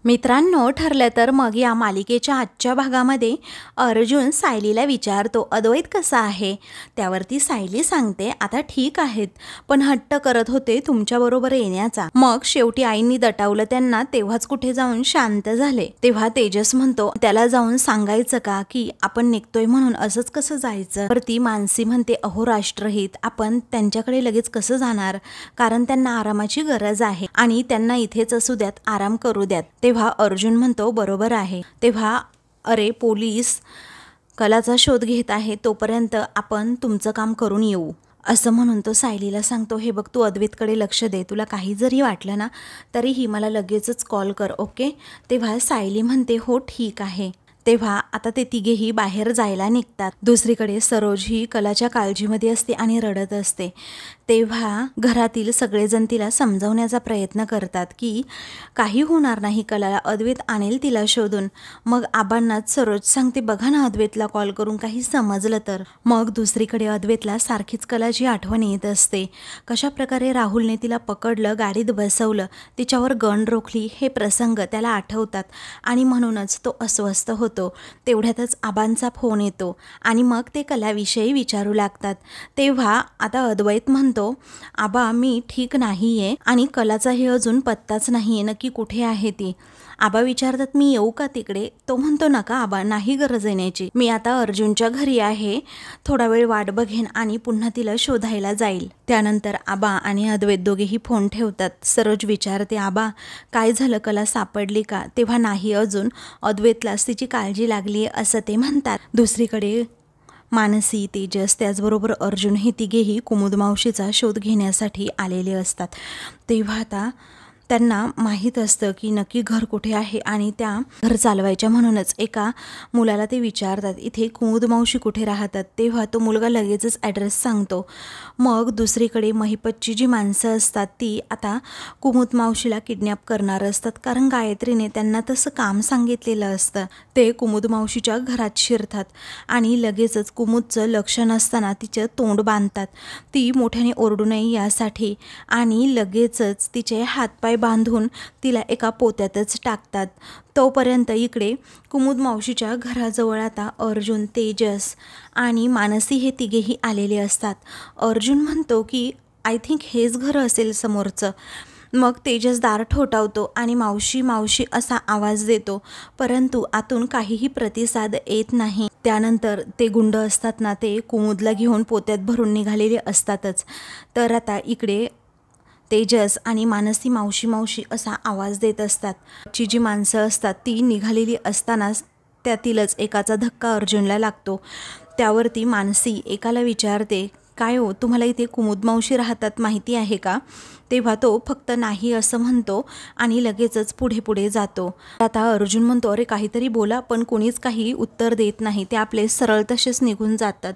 मित्रांनो, ठरलं तर मग या मालिकेच्या आजच्या भागामध्ये अर्जुन सायलीला विचारतो अद्वैत कसा आहे. त्यावरती सायली सांगते आता ठीक आहेत, पण हट्ट करत होते तुमच्याबरोबर येण्याचा. मग शेवटी आईंनी दटावलं त्यांना, तेव्हाच कुठे जाऊन शांत झाले. तेव्हा तेजस म्हणतो त्याला जाऊन सांगायचं का की आपण निघतोय म्हणून, असंच कसं जायचं. वरती मानसी म्हणते अहो राष्ट्रहित, आपण त्यांच्याकडे लगेच कसं जाणार, कारण त्यांना आरामाची गरज आहे आणि त्यांना इथेच असू द्यात, आराम करू द्यात. तेव्हा अर्जुन म्हणतो बरोबर आहे. तेव्हा अरे पोलीस कलाचा शोध घेत आहे, तोपर्यंत आपण तुमचं काम करून येऊ, असं म्हणून तो सायलीला सांगतो. हे बघ, तू अद्वैतकडे लक्ष दे, तुला काही जरी वाटलं ना तरीही मला लगेचच कॉल कर, ओके. तेव्हा सायली म्हणते हो ठीक आहे. तेव्हा आता ते तिघेही बाहेर जायला निघतात. दुसरीकडे सरोज ही कलाच्या काळजीमध्ये असते आणि रडत असते. तेव्हा घरातील सगळेजण तिला समजावण्याचा प्रयत्न करतात की काही होणार नाही कलाला, अद्वैत आणेल तिला शोधून. मग आबांनाच सरोज सांगते बघा ना अद्वैतला कॉल करून काही समजलं तर. मग दुसरीकडे अद्वैतला सारखीच कलाची आठवण येत असते. कशा प्रकारे राहुलने तिला पकडलं, गाडीत बसवलं, तिच्यावर गन रोखली, हे प्रसंग त्याला आठवतात आणि म्हणूनच तो अस्वस्थ होतो. तेवढ्यातच आबांचा फोन येतो आणि मग ते कलाविषयी विचारू लागतात. तेव्हा आता अद्वैत म्हणतो आबा मी ठीक नाहीये आणि कलाचा हे अजून पत्ताच नाहीये, नक्की कुठे आहे ती. आबा विचारतात मी येऊ का तिकडे. तो म्हणतो नका आबा, नाही गरज येण्याची, मी आता अर्जुनच्या घरी आहे, थोडा वेळ वाट बघेन आणि पुन्हा तिला शोधायला जाईल. त्यानंतर आबा आणि अद्वैत दोघेही फोन ठेवतात. सरोज विचारते आबा काय झालं, कला सापडली का. तेव्हा नाही अजून, अद्वैतलाच तिची काळजी लागली असं ते म्हणतात. दुसरीकडे मानसी, तेजस, त्याचबरोबर अर्जुन हे तिघेही कुमुद मावशीचा शोध घेण्यासाठी आलेले असतात. तेव्हा आता त्यांना माहीत असतं की नक्की घर कुठे आहे आणि त्या घर चालवायच्या, म्हणूनच एका मुलाला ते विचारतात इथे कुमुद मावशी कुठे राहतात. तेव्हा तो मुलगा लगेचच ॲड्रेस सांगतो. मग दुसरीकडे महिपतची जी माणसं असतात ती आता कुमुद मावशीला किडनॅप करणार असतात, कारण गायत्रीने त्यांना तसं काम सांगितलेलं असतं. ते कुमुद मावशीच्या घरात शिरतात आणि लगेचच कुमुदचं लक्ष नसताना तिचं तोंड बांधतात, ती मोठ्याने ओरडू नये यासाठी, आणि लगेचच तिचे हातपाय बांधून तिला एका पोत्यातच टाकतात. तोपर्यंत इकडे कुमुद मावशीच्या घराजवळ आता अर्जुन, तेजस आणि मानसी हे तिघेही आलेले असतात. अर्जुन म्हणतो की आय थिंक हेच घर असेल समोरचं. मग तेजस दार ठोठावतो आणि मावशी मावशी असा आवाज देतो, परंतु आतून काहीही प्रतिसाद येत नाही. त्यानंतर ते गुंड असतात ना, ते कुमुदला घेऊन पोत्यात भरून निघालेले असतातच. तर आता इकडे तेजस आणि मानसी मावशी मावशी असा आवाज देत असतात. ची जी माणसं असतात ती निघालेली असतानाच त्यातीलच एकाचा धक्का अर्जुनला लागतो. त्यावरती मानसी एकाला विचारते काय हो, तुम्हाला इथे कुमुद मावशी राहतात माहिती आहे का. तेव्हा तो फक्त नाही असं म्हणतो आणि लगेचच पुढे पुढे जातो. आता अर्जुन म्हणतो अरे काहीतरी बोला, पण कोणीच काही उत्तर देत नाही, ते आपले सरळ तसेच निघून जातात.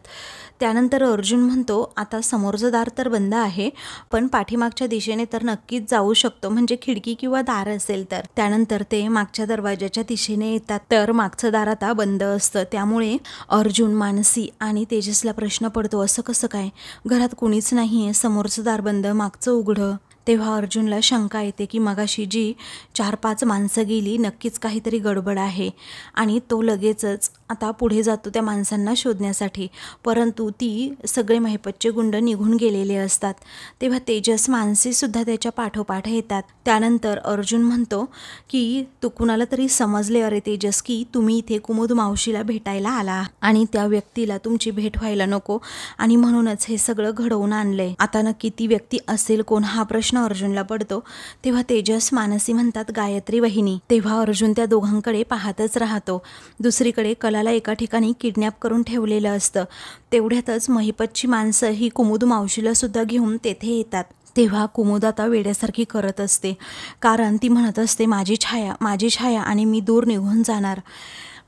त्यानंतर अर्जुन म्हणतो आता समोरचं दार तर बंद आहे, पण पाठीमागच्या दिशेने तर नक्कीच जाऊ शकतो, म्हणजे खिडकी किंवा दार असेल तर. त्यानंतर ते मागच्या दरवाजाच्या दिशेने येतात, तर मागचं दार आता बंद असतं. त्यामुळे अर्जुन, मानसी आणि तेजसला प्रश्न पडतो असं कसं काय, घरात कोणीच नाही आहे, समोरचं दार बंद, मागचं उघडं. तेव्हा अर्जुनला शंका येते की मगाशी जी 4-5 माणसं गेली नक्कीच काहीतरी गडबड आहे, आणि तो लगेचच आता पुढे जातो त्या माणसांना शोधण्यासाठी, परंतु ती सगळे महिपतचे गुंड निघून गेलेले असतात. तेव्हा तेजस, मानसीसुद्धा त्याच्या पाठोपाठ येतात. त्यानंतर अर्जुन म्हणतो की तू कुणाला तरी समजले अरे तेजस की तुम्ही इथे कुमुद मावशीला भेटायला आला आणि त्या व्यक्तीला तुमची भेट व्हायला नको, आणि म्हणूनच हे सगळं घडवून आणलंय. आता नक्की ती व्यक्ती असेल कोण, हा प्रश्न अर्जुनला पडतो. तेव्हा तेजस, मानसी म्हणतात गायत्री वहिनी. तेव्हा अर्जुन त्या दोघांकडे पाहतच राहतो. दुसरीकडे कलाला एका ठिकाणी किडनॅप करून ठेवलेलं असतं. तेवढ्यातच महिपतची माणसं ही कुमुद मावशीला सुद्धा घेऊन तेथे येतात. तेव्हा कुमुद आता वेड्यासारखी करत असते, कारण ती म्हणत असते माझी छाया, माझी छाया, आणि मी दूर निघून जाणार.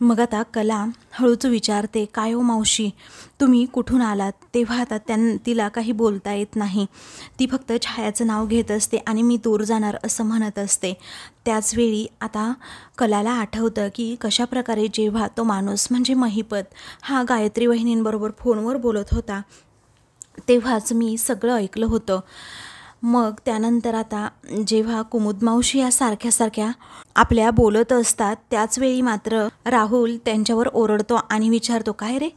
मग आता कला हळूच विचारते काय हो मावशी, तुम्ही कुठून आलात. तेव्हा आता तिला काही बोलता येत नाही, ती फक्त छायाचं नाव घेत असते आणि मी दूर जाणार असं म्हणत असते. त्याचवेळी आता कलाला आठवतं की कशाप्रकारे जेव्हा तो माणूस म्हणजे महिपत हा गायत्री वहिनींबरोबर फोनवर बोलत होता, तेव्हाच मी सगळं ऐकलं होतं. मग त्यानंतर आता जेव्हा कुमुद मावशी या सारख्या आपल्या बोलत असतात त्याच वेळी मात्र राहुल त्यांच्यावर ओरडतो आणि विचारतो, काय रे,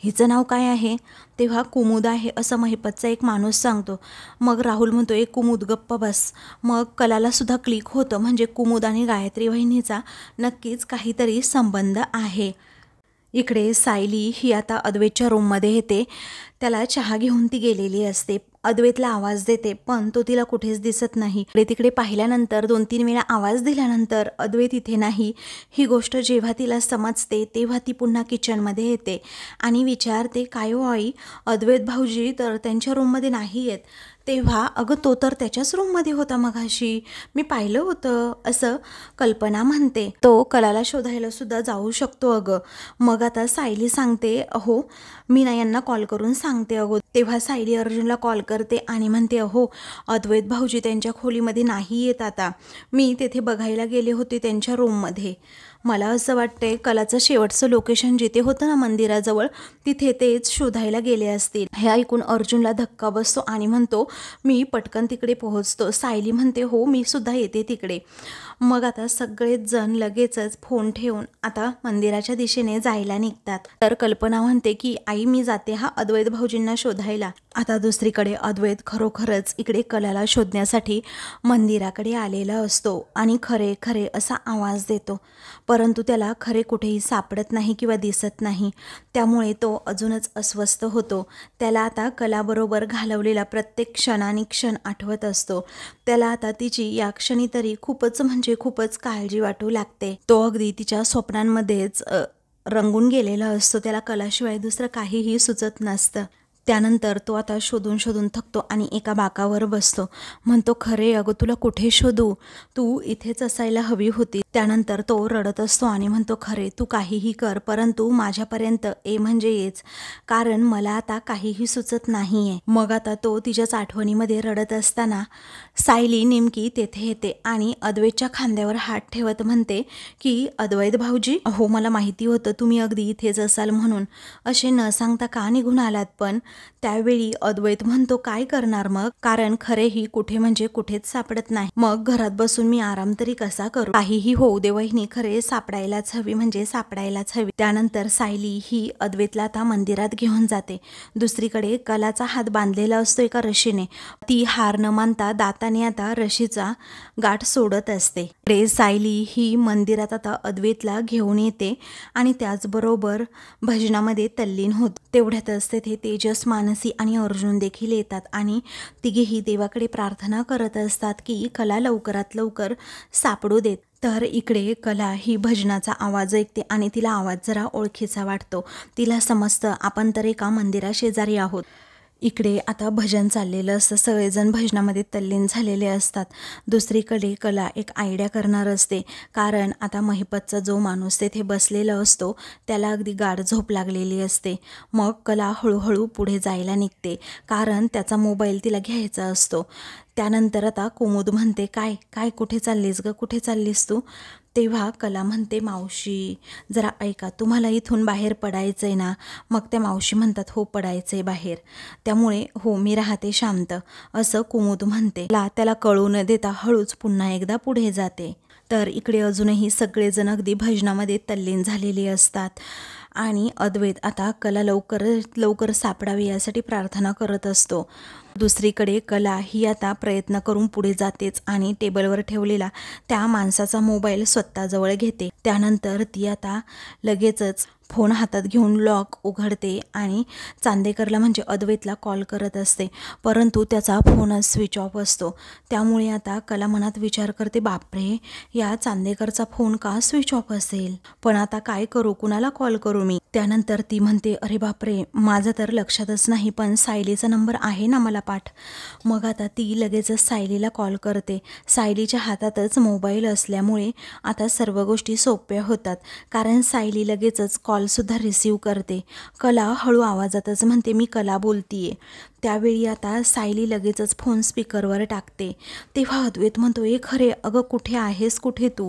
हिचं नाव काय आहे? तेव्हा कुमुद आहे असं महिपतचा एक माणूस सांगतो. मग राहुल म्हणतो, एक कुमुद गप्प बस. मग कलाला सुद्धा क्लिक होतं, म्हणजे कुमुद आणि गायत्री वहिनीचा नक्कीच काहीतरी संबंध आहे. इकडे सायली ही आता अद्वैतच्या रूममध्ये येते. त्याला चहा घेऊन ती गेलेली असते. अद्वैतला आवाज देते पण तो तिला कुठेच दिसत नाही. इकडे तिकडे पाहिल्यानंतर 2-3 वेळा आवाज दिल्यानंतर अद्वैत इथे नाही ही गोष्ट जेव्हा तिला समजते तेव्हा ती पुन्हा किचनमध्ये येते आणि विचारते, काय हो आई, अद्वैत भाऊजी तर त्यांच्या रूममध्ये नाही आहेत. तेव्हा अगं तो तर त्याच्याच रूममध्ये होता मघाशी, मी पाहिलं होतं असं कल्पना म्हणते. तो कलाला शोधायला सुद्धा जाऊ शकतो अगं. मग आता सायली सांगते, अहो मी ना यांना कॉल करून सांगते अगो. तेव्हा सायली अर्जुनला कॉल करते आणि म्हणते, अहो अद्वैत भाऊजी त्यांच्या खोलीमध्ये नाही येत आता, मी तेथे बघायला गेले होते त्यांच्या रूममध्ये. मला असं वाटतंय कलाचं शेवटचं लोकेशन जिथे होतं ना मंदिराजवळ तिथे तेच शोधायला गेले असतील. हे ऐकून अर्जुनला धक्का बसतो आणि म्हणतो, मी पटकन तिकडे पोहोचतो. सायली म्हणते, हो मी सुद्धा येते तिकडे. मग आता सगळेच जण लगेचच फोन ठेवून आता मंदिराच्या दिशेने जायला निघतात. तर कल्पना म्हणते की आई मी जाते हा अद्वैत भाऊजींना शोधायला. आता दुसरीकडे अद्वैत खरोखरच इकडे कलाला शोधण्यासाठी मंदिराकडे आलेला असतो आणि खरे खरे असा आवाज देतो, परंतु त्याला खरे कुठेही सापडत नाही किंवा दिसत नाही. त्यामुळे तो अजूनच अस्वस्थ होतो. त्याला आता कलाबरोबर घालवलेला प्रत्येक क्षण आठवत असतो. त्याला आता तिची या क्षणी तरी खूपच म्हणजे खूपच काळजी वाटू लागते. तो अगदी तिच्या स्वप्नांमध्येच रंगून गेलेला असतो. त्याला कलाशिवाय दुसरं काहीही सुचत नसतं. त्यानंतर तो आता शोधून थकतो आणि एका बाकावर बसतो. म्हणतो, खरे अगं तुला कुठे शोधू, तू इथेच असायला हवी होती. त्यानंतर तो रडत असतो आणि म्हणतो, खरे तू काहीही कर परंतु माझ्यापर्यंत ये म्हणजे येच, कारण मला आता काहीही सुचत नाहीये. मग आता तो तिच्याच आठवणीमध्ये रडत असताना सायली नेमकी तेथे येते आणि अद्वैतच्या खांद्यावर हात ठेवत म्हणते की अद्वैत भाऊजी, हो मला माहिती होतं तुम्ही अगदी इथेच असाल म्हणून, असे न सांगता का निघून आलात? पण त्यावेळी अद्वैत म्हणतो, काय करणार मग, कारण खरेही कुठे म्हणजे कुठेच सापडत नाही. मग घरात बसून मी आराम तरी कसा करू? काहीही होऊ दे वहिनी, खरे सापडायलाच हवी म्हणजे सापडायलाच हवी. त्यानंतर सायली ही अद्वैतला आता मंदिरात घेऊन जाते. दुसरीकडे कलाचा हात बांधलेला असतो एका रशीने. ती हार न मानता दाताने आता रशीचा गाठ सोडत असते. इकडे सायली ही मंदिरात आता अद्वैतला घेऊन येते आणि त्याचबरोबर भजनामध्ये तल्लीन होत. तेवढ्यातच तेथे तेजस, मानसी आणि अर्जुन देखील येतात आणि तिघेही देवाकडे प्रार्थना करत असतात की कला लवकरात लवकर सापडू देत. तर इकडे कला ही भजनाचा आवाज ऐकते आणि तिला आवाज जरा ओळखीचा वाटतो. तिला समजतं आपण तर एका मंदिराशेजारी आहोत. इकडे आता भजन चाललेलं असतं, सगळेजण भजनामध्ये तल्लीन झालेले असतात. दुसरीकडे कला एक आयडिया करणार असते, कारण आता महिपतचा जो माणूस तेथे बसलेला असतो त्याला अगदी गाढ झोप लागलेली असते. मग कला हळूहळू पुढे जायला निघते, कारण त्याचा मोबाईल तिला घ्यायचा असतो. त्यानंतर आता कुमुद म्हणते, काय काय कुठे चाललीस ग, कुठे चाललीस तू? तेव्हा कला म्हणते, मावशी जरा ऐका, तुम्हाला इथून बाहेर पडायचं आहे ना? मग त्या मावशी म्हणतात, हो पडायचं आहे बाहेर, त्यामुळे हो मी राहते शांत, असं कुमुद म्हणते. त्याला कळू न देता हळूच पुन्हा एकदा पुढे जाते. तर इकडे अजूनही सगळेजण अगदी भजनामध्ये तल्लीन झालेली असतात आणि अद्वैत आता कला लवकर सापडावी यासाठी प्रार्थना करत असतो. दुसरीकडे कला ही आता प्रयत्न करून पुढे जातेच आणि टेबलवर ठेवलेला त्या माणसाचा मोबाईल स्वतःजवळ घेते. त्यानंतर ती आता लगेचच फोन हातात घेऊन लॉक उघडते आणि चांदेकरला म्हणजे अद्वैतला कॉल करत असते, परंतु त्याचा फोनच स्विच ऑफ असतो. त्यामुळे आता कला मनात विचार करते, बापरे या चांदेकरचा फोन का स्विच ऑफ असेल, पण आता काय करू, कुणाला कॉल करू मी? त्यानंतर ती म्हणते, अरे बापरे माझं तर लक्षातच नाही, पण सायलीचा नंबर आहे ना मला पाठ. मग आता ती लगेचच सायलीला कॉल करते. सायलीच्या हातातच मोबाईल असल्यामुळे आता सर्व गोष्टी सोप्या होतात, कारण सायली लगेचच कॉलसुद्धा रिसीव करते. कला हळू आवाजातच म्हणते, मी कला बोलतीये. त्यावेळी आता सायली लगेचच फोन स्पीकरवर टाकते. तेव्हा अद्वैत म्हणतो, ए खरे अगं कुठे आहेस, कुठे तू?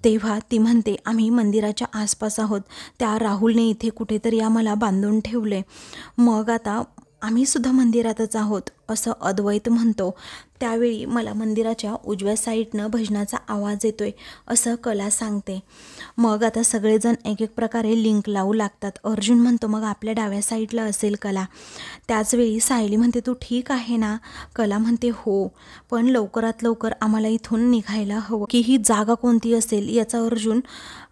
तेव्हा ती म्हणते, आम्ही मंदिराच्या आसपास आहोत, त्या राहुलने इथे कुठेतरी आम्हाला बांधून ठेवले, मग आता आम्ही सुद्धा मंदिरातच आहोत, असं अद्वैत म्हणतो. त्यावेळी मला मंदिराच्या उजव्या साईडनं भजनाचा आवाज येतोय असं कला सांगते. मग आता सगळेजण एक एक प्रकारे लिंक लावू लागतात. अर्जुन म्हणतो मग आपल्या डाव्या साईडला असेल कला. त्याचवेळी सायली म्हणते तू ठीक आहे ना? कला म्हणते हो, पण लवकरात लवकर आम्हाला इथून निघायला हवं. की ही जागा कोणती असेल याचा अर्जुन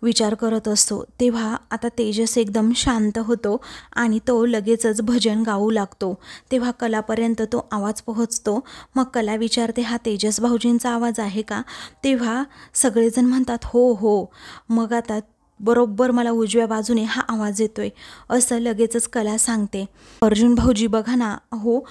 विचार करत असतो. तेव्हा आता तेजस एकदम शांत होतो आणि तो लगेचच भजन गाऊ लागतो. तेव्हा कलापर्यंत तो आवाज पोहोचतो. मग कला विचारते हा तेजस भाऊजींचा आवाज आहे का? तेव्हा सगळेजण म्हणतात हो हो. मग आता बरोबर मला उजव्या बाजूने हा आवाज येतोय असं लगेचच कला सांगते. अर्जुन भाऊजी बघा ना, हो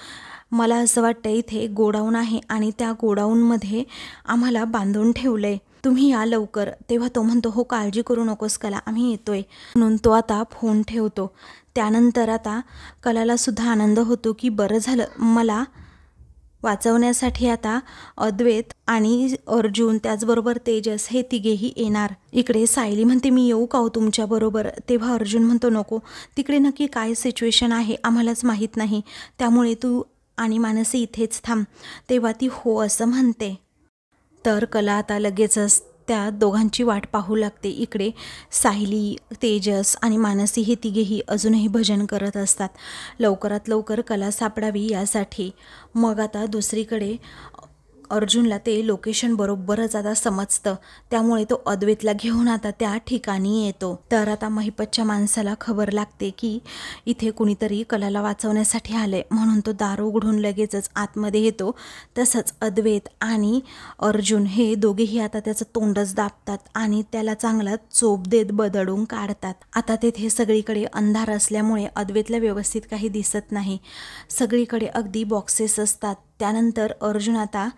मला असं वाटतं इथे गोडाऊन आहे आणि त्या गोडाऊनमध्ये आम्हाला बांधून ठेवलंय, तुम्ही या लवकर. तेव्हा तो म्हणतो हो काळजी करू नकोस कला, आम्ही येतोय. म्हणून तो आता फोन ठेवतो. त्यानंतर आता कलाला सुद्धा आनंद होतो की बरं झालं मला वाचवण्यासाठी आता अद्वैत आणि अर्जुन त्याचबरोबर तेजस हे तिघेही येणार. इकडे सायली म्हणते मी येऊ का हो तुमच्याबरोबर? तेव्हा अर्जुन म्हणतो नको, तिकडे नक्की काय सिच्युएशन आहे आम्हालाच माहीत नाही, त्यामुळे तू आणि मानसी इथेच थांब. तेव्हा ती हो असं म्हणते. तर कला आता लगेचच त्या दोघांची वाट पाहू लागते. इकडे सायली, तेजस आणि मानसी हे तिघेही अजूनही भजन करत असतात लवकरात लवकर कला सापडावी यासाठी. मग आता दुसरीकडे अर्जुनला ते लोकेशन बरोबरच आता समजतं, त्यामुळे तो अद्वैतला घेऊन आता त्या ठिकाणी येतो. तर आता महिपतच्या माणसाला खबर लागते की इथे कुणीतरी कलाला वाचवण्यासाठी आले, म्हणून तो दार उघडून लगेचच आतमध्ये येतो. तसंच अद्वैत आणि अर्जुन हे दोघेही आता त्याचं तोंडच दाबतात आणि त्याला चांगला चोप देत बदडून काढतात. आता तेथे सगळीकडे अंधार असल्यामुळे अद्वैतला व्यवस्थित काही दिसत नाही. सगळीकडे अगदी बॉक्सेस असतात. त्यानंतर अर्जुन आता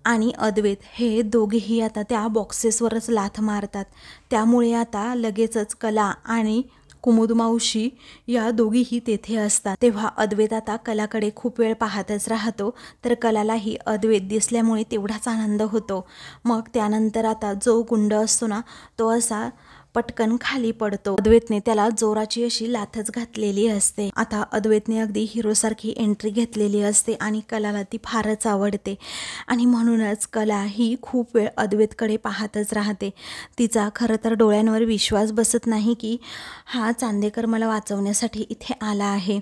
आणि अद्वैत हे दोघेही आता त्या बॉक्सेसवरच लाथ मारतात. त्यामुळे आता लगेचच कला आणि कुमुद मावशी या दोघीही तेथे असतात. तेव्हा अद्वैत आता कलाकडे खूप वेळ पाहतच राहतो. तर कलालाही अद्वैत दिसल्यामुळे तेवढाच आनंद होतो. मग त्यानंतर आता जो गुंड असतो ना तो असा पटकन खाली पडतो. अद्वैतने त्याला जोराची अशी लाथच घातलेली असते. आता अद्वैतने अगदी हिरोसारखी एंट्री घेतलेली असते आणि कलाला ती फारच आवडते आणि म्हणूनच कला ही खूप वेळ अद्वैतकडे पाहतच राहते. तिचा खरं तर डोळ्यांवर विश्वास बसत नाही की हा चांदेकर मला वाचवण्यासाठी इथे आला आहे,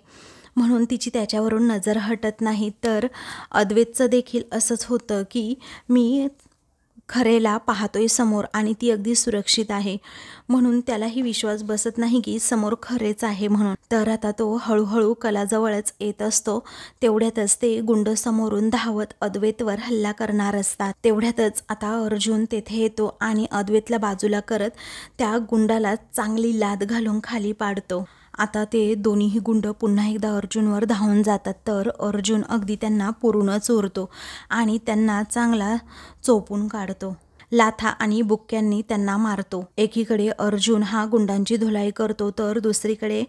म्हणून तिची त्याच्यावरून नजर हटत नाही. तर अद्वैतचं देखील असंच होतं की मी खरेला पाहतोय समोर आणि ती अगदी सुरक्षित आहे, म्हणून त्यालाही विश्वास बसत नाही की समोर खरेच आहे म्हणून. तर आता तो हळूहळू कलाजवळच येत असतो. तेवढ्यातच ते गुंड समोरून धावत अद्वैतवर हल्ला करणार असतात. तेवढ्यातच आता अर्जुन तेथे येतो आणि अद्वैतला बाजूला करत त्या गुंडाला चांगली लाथ घालून खाली पाडतो. आता ते दोन्हीही गुंड पुन्हा एकदा अर्जुनवर धावून जातात. तर अर्जुन अगदी त्यांना पुरूनच उरतो आणि त्यांना चांगला चोपून काढतो. लाथा आणि बुक्क्यांनी त्यांना मारतो. एकीकडे अर्जुन हा गुंडांची धुलाई करतो तर दुसरीकडे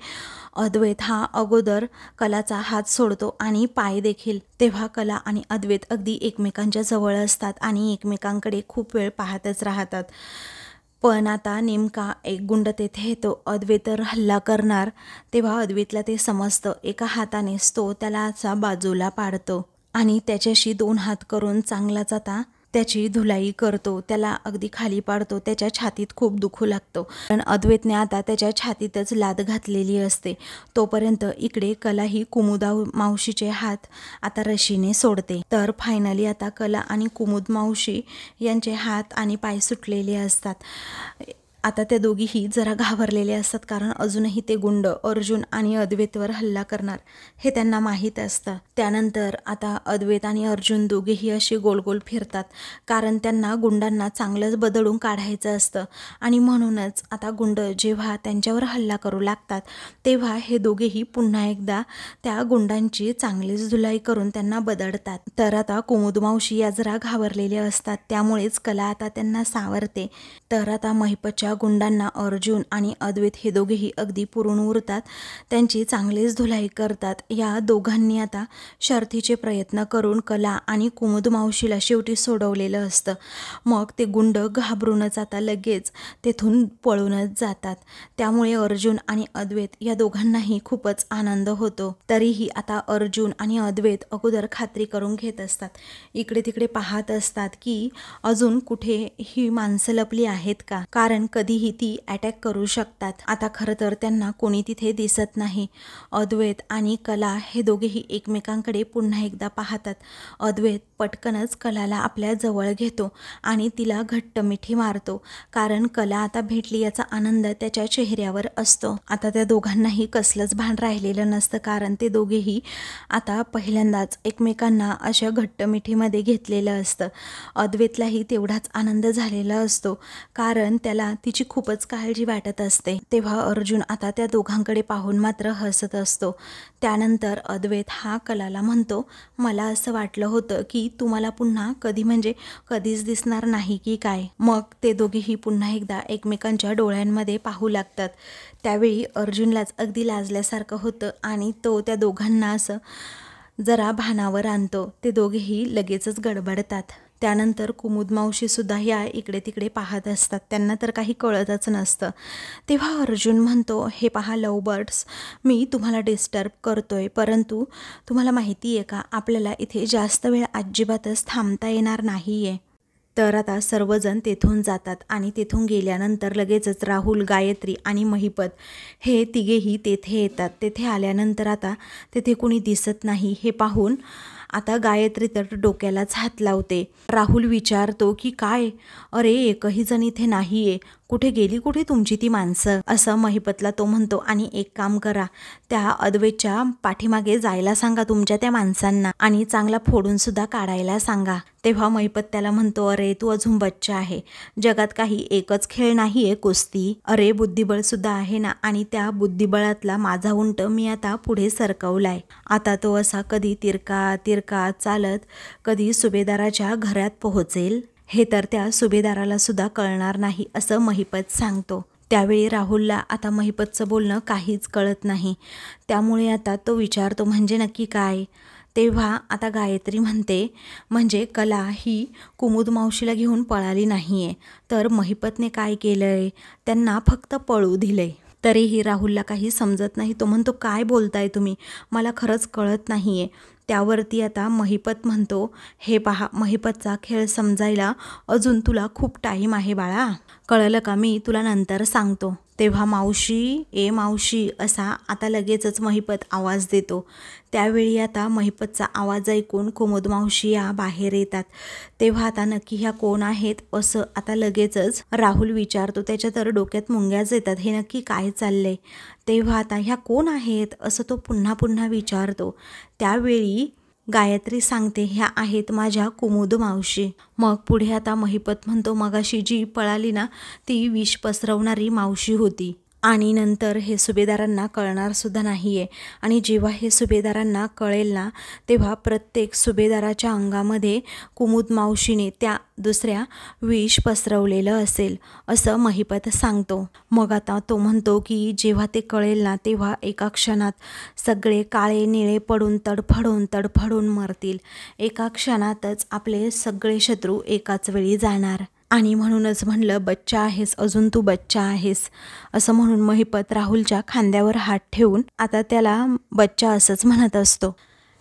अद्वैत हा अगोदर कलाचा हात सोडतो आणि पाय देखील. तेव्हा कला आणि अद्वैत अगदी एकमेकांच्या जवळ असतात आणि एकमेकांकडे खूप वेळ पाहतच राहतात. पण आता नेमका एक गुंड तेथे येतो अद्वैतवर हल्ला करणार. तेव्हा अद्वैतला ते समजतं. एका हातानेच तो त्याला असा बाजूला पाडतो आणि त्याच्याशी 2 हात करून चांगलाच आता त्याची धुलाई करतो. त्याला अगदी खाली पाडतो. त्याच्या छातीत खूप दुखू लागतो, कारण अद्वैतने आता त्याच्या छातीतच लाथ घातलेली असते. तोपर्यंत इकडे कला ही कुमुदा मावशीचे हात आता रशीने सोडते. तर फायनली आता कला आणि कुमुद मावशी यांचे हात आणि पाय सुटलेले असतात. आता त्या दोघीही जरा घाबरलेले असतात, कारण अजूनही ते गुंड अर्जुन आणि अद्वैतवर हल्ला करणार हे त्यांना माहीत असतं. त्यानंतर आता अद्वैत आणि अर्जुन दोघेही असे गोल गोल फिरतात, कारण त्यांना गुंडांना चांगलंच बदलून काढायचं असतं आणि म्हणूनच आता गुंड जेव्हा त्यांच्यावर हल्ला करू लागतात तेव्हा हे दोघेही पुन्हा एकदा त्या गुंडांची चांगलीच धुलाई करून त्यांना बदडतात. तर आता कुमुद मावशी या जरा घाबरलेल्या असतात, त्यामुळेच कला आता त्यांना सावरते तर आता महिपतच्या गुंडांना अर्जुन आणि अद्वैत हे दोघेही अगदी पुरून उरतात. त्यांची चांगलीच धुलाई करतात. या दोघांनी आता शर्थीचे प्रयत्न करून कला आणि कुमुद मावशीला शेवटी सोडवलेलं असतं. मग ते गुंड घाबरूनच आता लगेच तेथून पळूनच जातात. त्यामुळे अर्जुन आणि अद्वैत या दोघांनाही खूपच आनंद होतो. तरीही आता अर्जुन आणि अद्वैत अगोदर खात्री करून घेत असतात. इकडे तिकडे पाहत असतात की अजून कुठे ही माणसं लपली आहेत का, कारण कधीही ती अटॅक करू शकतात. आता खरं तर त्यांना कोणी तिथे दिसत नाही. अद्वैत आणि कला हे दोघेही एकमेकांकडे पुन्हा एकदा पाहतात. अद्वैत पटकनच कलाला आपल्या जवळ घेतो आणि तिला घट्ट मिठी मारतो, कारण कला आता भेटली याचा आनंद त्याच्या चेहऱ्यावर असतो. आता त्या दोघांनाही कसलंच भान राहिलेलं नसतं, कारण ते दोघेही आता पहिल्यांदाच एकमेकांना अशा घट्ट मिठीमध्ये घेतलेलं असतं. अद्वैतलाही तेवढाच आनंद झालेला असतो, कारण त्याला तिची खूपच काळजी वाटत असते. तेव्हा अर्जुन आता त्या दोघांकडे पाहून मात्र हसत असतो. त्यानंतर अद्वैत हा कलाला म्हणतो, मला असं वाटलं होतं की तुम्हाला पुन्हा कधी म्हणजे कधीच दिसणार नाही की काय. मग ते दोघेही पुन्हा एकदा एकमेकांच्या डोळ्यांमध्ये पाहू लागतात. त्यावेळी अर्जुनलाच अगदी लाजल्यासारखं होतं आणि तो त्या दोघांना असं जरा भानावर आणतो. ते दोघेही लगेचच गडबडतात. त्यानंतर कुमुद मावशीसुद्धा या इकडे तिकडे पाहत असतात. त्यांना तर काही कळतच नसतं. तेव्हा अर्जुन म्हणतो, हे पहा लव बर्ड्स, मी तुम्हाला डिस्टर्ब करतोय, परंतु तुम्हाला माहिती आहे का, आपल्याला इथे जास्त वेळ अजिबातच थांबता येणार नाही आहे. तर आता सर्वजण तेथून जातात आणि तेथून गेल्यानंतर लगेचच राहुल, गायत्री आणि महिपत हे तिघेही तेथे येतात. तेथे आल्यानंतर आता तेथे कुणी दिसत नाही हे पाहून आता गायत्री तर डोक्यालाच हात लावते. राहुल विचारतो की काय, अरे एकही जण इथे नाहीये, कुठे गेली, कुठे तुमची ती माणसं, असं महिपतला तो म्हणतो. आणि एक काम करा, त्या अद्वैतच्या पाठीमागे जायला सांगा तुमच्या त्या माणसांना आणि चांगला फोडून सुद्धा काढायला सांगा. तेव्हा महिपत त्याला म्हणतो, अरे तू अजून बच्चा आहे, जगात काही एकच खेळ नाहीये कुस्ती, अरे बुद्धिबळ सुद्धा आहे ना, आणि त्या बुद्धिबळातला माझा उंट मी आता पुढे सरकवलाय. आता तो असा कधी तिरका तिरका चालत कधी सुभेदाराच्या घरात पोहोचेल, हे तर त्या सुभेदाराला सुद्धा कळणार नाही, असं महिपत सांगतो. त्यावेळी राहुलला आता महिपतचं बोलणं काहीच कळत नाही. त्यामुळे आता तो विचारतो, म्हणजे नक्की काय. तेव्हा आता गायत्री म्हणते, म्हणजे कला ही कुमुद मावशीला घेऊन पळाली नाहीये, तर महिपतने काय केलंय, त्यांना फक्त पळू दिलंय. तरीही राहुलला काही समजत नाही. तो म्हणतो, काय बोलताय तुम्ही, मला खरंच कळत नाहीये. त्यावरती आता महिपत म्हणतो, हे पहा, महिपतचा खेळ समजायला अजून तुला खूप टाईम आहे बाळा, कळलं का, मी तुला नंतर सांगतो. तेव्हा मावशी, ए मावशी, असा आता लगेचच महिपत आवाज देतो. त्यावेळी आता महिपतचा आवाज ऐकून कुमुद मावशी या बाहेर येतात. तेव्हा आता नक्की ह्या कोण आहेत, असं आता लगेचच राहुल विचारतो. त्याच्या तर डोक्यात मुंग्याच येतात, हे नक्की काय चाललंय. तेव्हा आता ह्या कोण आहेत, असं तो पुन्हा पुन्हा विचारतो. त्यावेळी गायत्री सांगते, ह्या आहेत माझ्या कुमुद मावशी. मग पुढे आता महिपत म्हणतो, मगाशी जी पळाली ना, ती विष पसरवणारी मावशी होती, आणि नंतर हे सुभेदारांना कळणार सुद्धा नाहीये. आणि जेव्हा हे सुभेदारांना कळेल ना, तेव्हा प्रत्येक सुभेदाराच्या अंगामध्ये कुमुद मावशीने त्या दुसऱ्या विष पसरवलेलं असेल, असं महिपत सांगतो. मग आता तो म्हणतो की जेव्हा ते कळेल ना, तेव्हा एका क्षणात सगळे काळे निळे पडून तडफडून मरतील. एका क्षणातच आपले सगळे शत्रू एकाच वेळी जाणार. आणि म्हणूनच म्हणलं, बच्चा आहेस, अजून तू बच्चा आहेस, असं म्हणून महिपत राहुलच्या खांद्यावर हात ठेवून आता त्याला बच्चा असंच म्हणत असतो.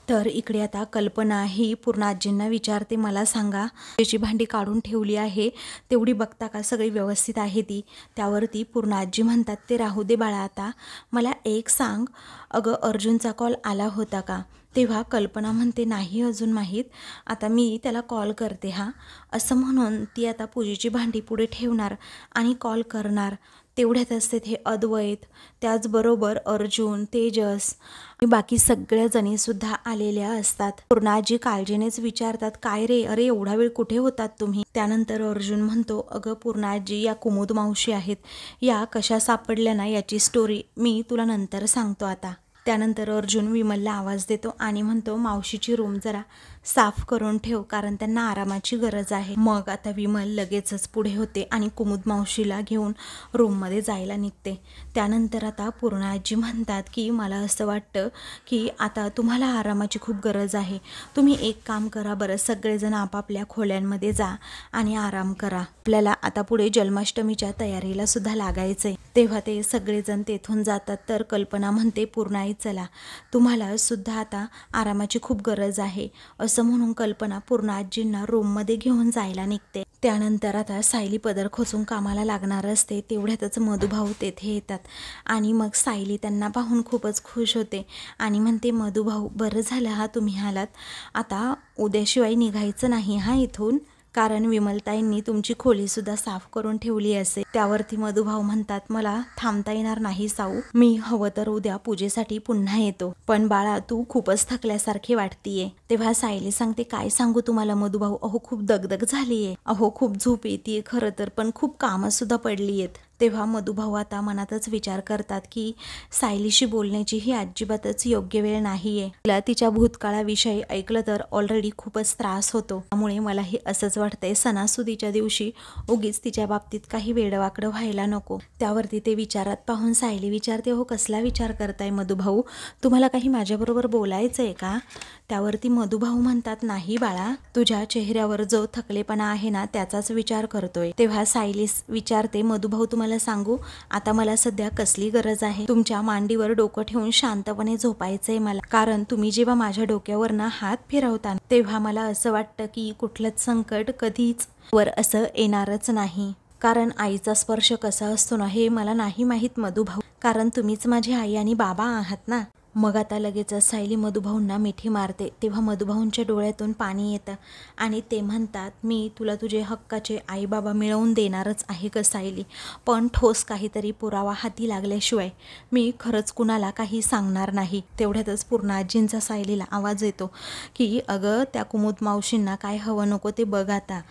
तर इकडे आता कल्पना ही पूर्ण आजींना विचारते, मला सांगा, त्याची भांडी काढून ठेवली आहे, तेवढी बघता का, सगळी व्यवस्थित आहे ती. त्यावरती पूर्ण आजी म्हणतात, ते राहू दे बाळा, आता मला एक सांग, अगं अर्जुनचा कॉल आला होता का. तेव्हा कल्पना म्हणते, नाही अजून माहीत, आता मी त्याला कॉल करते हा, असं म्हणून ती आता पूजेची भांडी पुढे ठेवणार आणि कॉल करणार. तेवढ्यातच तिथे अद्वैत, त्याचबरोबर अर्जुन, तेजस आणि बाकी सगळ्या जणीसुद्धा आलेल्या असतात. पूर्णाजी काळजीनेच विचारतात, काय रे, अरे एवढा वेळ कुठे होतात तुम्ही. त्यानंतर अर्जुन म्हणतो, अगं पूर्णाजी, या कुमुद मावशी आहेत, या कशा सापडल्या ना, याची स्टोरी मी तुला नंतर सांगतो आता. त्यानंतर अर्जुन विमलला आवाज देतो आणि म्हणतो, मावशीची रूम जरा साफ करून ठेव, कारण त्यांना आरामाची गरज आहे. मग आता विमल लगेचच पुढे होते आणि कुमुद मावशीला घेऊन रूममध्ये जायला निघते. त्यानंतर आता पूर्ण आजी म्हणतात की मला असं वाटतं की आता तुम्हाला आरामाची खूप गरज आहे. तुम्ही एक काम करा बरं, सगळेजण आपापल्या खोल्यांमध्ये जा आणि आराम करा. आपल्याला आता पुढे जन्माष्टमीच्या तयारीला सुद्धा लागायचंय. तेव्हा ते सगळेजण तेथून जातात. तर कल्पना म्हणते पूर्णाई चला, तुम्हाला सुद्धा आता आरामाची खूप गरज आहे. असं म्हणून कल्पना पूर्ण आजींना रूममध्ये घेऊन जायला निघते. त्यानंतर आता सायली पदर खोचून कामाला लागणार असते. तेवढ्यातच मधुभाऊ तेथे येतात आणि मग सायली त्यांना पाहून खूपच खुश होते आणि म्हणते मधुभाऊ बरं झालं हा तुम्ही आलात. आता उद्याशिवाय निघायचं नाही हा इथून, कारण विमलताईंनी तुमची खोलीसुद्धा साफ करून ठेवली असेल. त्यावरती मधुभाऊ म्हणतात मला थांबता येणार नाही साऊ, मी हवं तर उद्या पूजेसाठी पुन्हा येतो. पण बाळा तू खूपच थकल्यासारखी वाटतीये. तेव्हा सायली सांगते काय सांगू तुम्हाला मधुभाऊ, अहो खूप दगदग झालीये, अहो खूप झोप येते खरं तर, पण खूप कामं सुद्धा पडली आहेत. तेव्हा मधुभाऊ आता मनातच विचार करतात की सायलीशी बोलण्याची ही अजिबातच योग्य वेळ नाहीये. तिला तिच्या भूतकाळाविषयी ऐकलं तर ऑलरेडी खूपच त्रास होतो. त्यामुळे मलाही असंच वाटतंय सणासुदीच्या दिवशी उगीच तिच्या बाबतीत काही वेडवाकडं व्हायला नको. त्यावरती ते विचारात पाहून सायली विचारते हो कसला विचार करताय मधुभाऊ, तुम्हाला काही माझ्याबरोबर बोलायचंय का? त्यावरती मधुभाऊ म्हणतात नाही बाळा, तुझ्या चेहऱ्यावर जो थकलेपणा आहे ना त्याचाच विचार करतोय. तेव्हा सायली विचारते मधुभाऊ तुम्हाला सांगू आता मला सध्या कसली गरज आहे, तुमच्या मांडीवर डोकं ठेवून शांतपणे झोपायचंय मला. कारण तुम्ही जेव्हा माझ्या डोक्यावर ना हात फिरवता तेव्हा मला असं वाटतं की कुठलंच संकट कधीच वर असं येणारच नाही. कारण आईचा स्पर्श कसा असतो ना हे मला नाही माहीत मधुभाऊ, कारण तुम्हीच माझी आई आणि बाबा आहात ना. मग आता लगेचच सायली मधुभाऊंना मिठी मारते. तेव्हा मधुभाऊंच्या डोळ्यातून पाणी येतं आणि ते म्हणतात मी तुला तुझे हक्काचे आई बाबा मिळवून देणारच आहे ग सायली, पण ठोस काहीतरी पुरावा हाती लागल्याशिवाय मी खरंच कुणाला काही सांगणार नाही. तेवढ्यातच पूर्ण आजींचा सायलीला आवाज येतो की अगं त्या कुमुद मावशींना काय हवं नको ते बघ आता.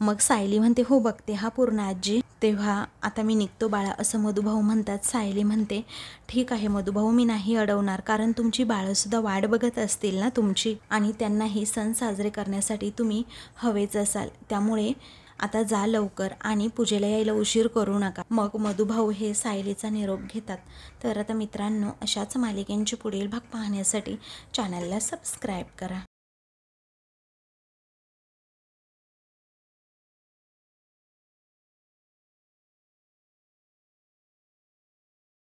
मग सायली म्हणते हो बघते हा पूर्ण आजी. तेव्हा आता मी निघतो बाळा असं मधुभाऊ म्हणतात. सायली म्हणते ठीक आहे मधुभाऊ मी नाही अडवणार, कारण तुमची बाळंसुद्धा वाट बघत असतील ना तुमची, आणि त्यांनाही सण साजरे करण्यासाठी तुम्ही हवेच असाल. त्यामुळे आता जा लवकर आणि पूजेला यायला उशीर करू नका. मग मधुभाऊ हे सायलीचा निरोप घेतात. तर आता मित्रांनो अशाच मालिकेंचे पुढील भाग पाहण्यासाठी चॅनलला सबस्क्राईब करा.